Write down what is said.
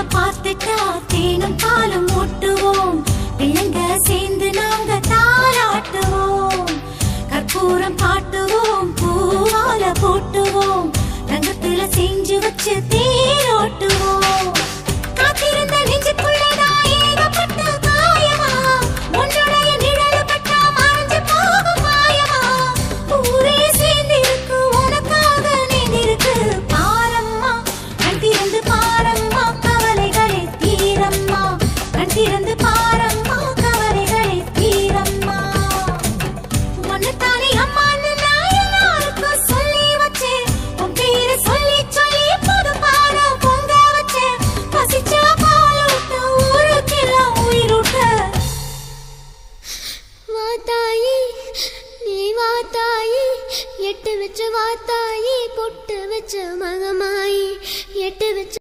பார்த்துட்டா தேனும் பாலும் ஊட்டுவோம், பிள்ளைங்க சேர்ந்து நாங்க தாளாட்டுவோம். கற்பூரம் காட்டுவோம், பூவால போட்டுவோம், தங்கத்துல செஞ்சு வச்சு தேரும்